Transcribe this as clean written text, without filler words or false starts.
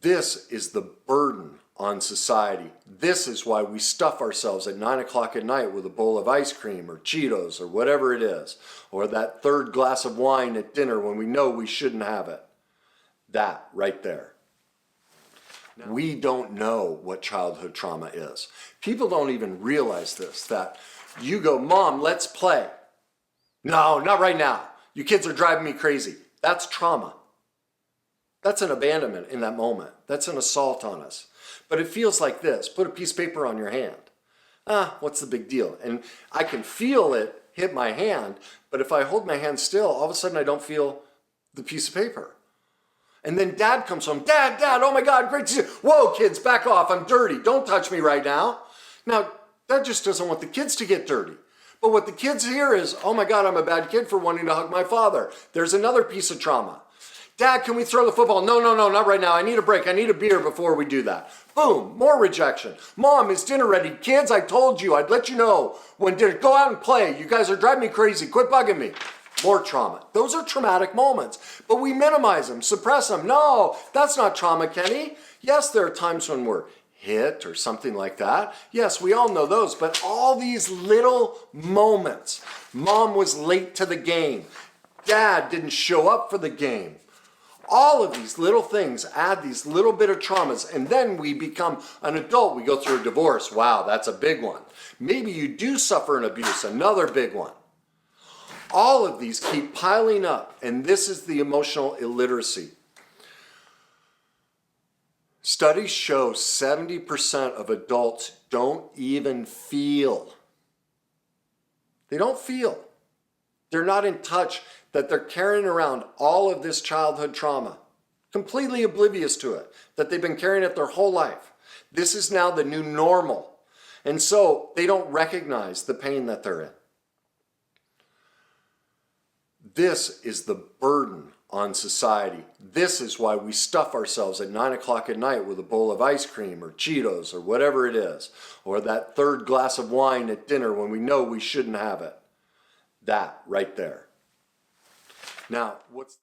This is the burden on society. This is why we stuff ourselves at 9 o'clock at night with a bowl of ice cream or Cheetos or whatever it is, or that third glass of wine at dinner when we know we shouldn't have it. That right there. We don't know what childhood trauma is. People don't even realize this, that you go, Mom, let's play. No, not right now. You kids are driving me crazy. That's trauma. That's an abandonment in that moment. That's an assault on us. But it feels like this. Put a piece of paper on your hand. What's the big deal? And I can feel it hit my hand, but if I hold my hand still, all of a sudden I don't feel the piece of paper. And then Dad comes home. Dad, oh my God, great to see you. Whoa, kids, back off. I'm dirty. Don't touch me right now. Now, Dad just doesn't want the kids to get dirty. But what the kids hear is, oh my God, I'm a bad kid for wanting to hug my father. There's another piece of trauma. Dad, can we throw the football? No, not right now. I need a break. I need a beer before we do that. Boom, more rejection. Mom, is dinner ready? Kids, I told you. I'd let you know when dinner. Go out and play. You guys are driving me crazy. Quit bugging me. More trauma. Those are traumatic moments, but we minimize them, suppress them. No, that's not trauma, Kenny. Yes, there are times when we're hit or something like that. Yes, we all know those, but all these little moments. Mom was late to the game. Dad didn't show up for the game. All of these little things add these little bit of traumas, and then we become an adult. We go through a divorce. Wow, that's a big one. Maybe you do suffer an abuse, another big one. All of these keep piling up, and this is the emotional illiteracy. Studies show 70% of adults don't even feel. They don't feel. They're not in touch that they're carrying around all of this childhood trauma, completely oblivious to it, that they've been carrying it their whole life. This is now the new normal. And so they don't recognize the pain that they're in. This is the burden on society. This is why we stuff ourselves at 9 o'clock at night with a bowl of ice cream or Cheetos or whatever it is, or that third glass of wine at dinner when we know we shouldn't have it. That right there. Now, what's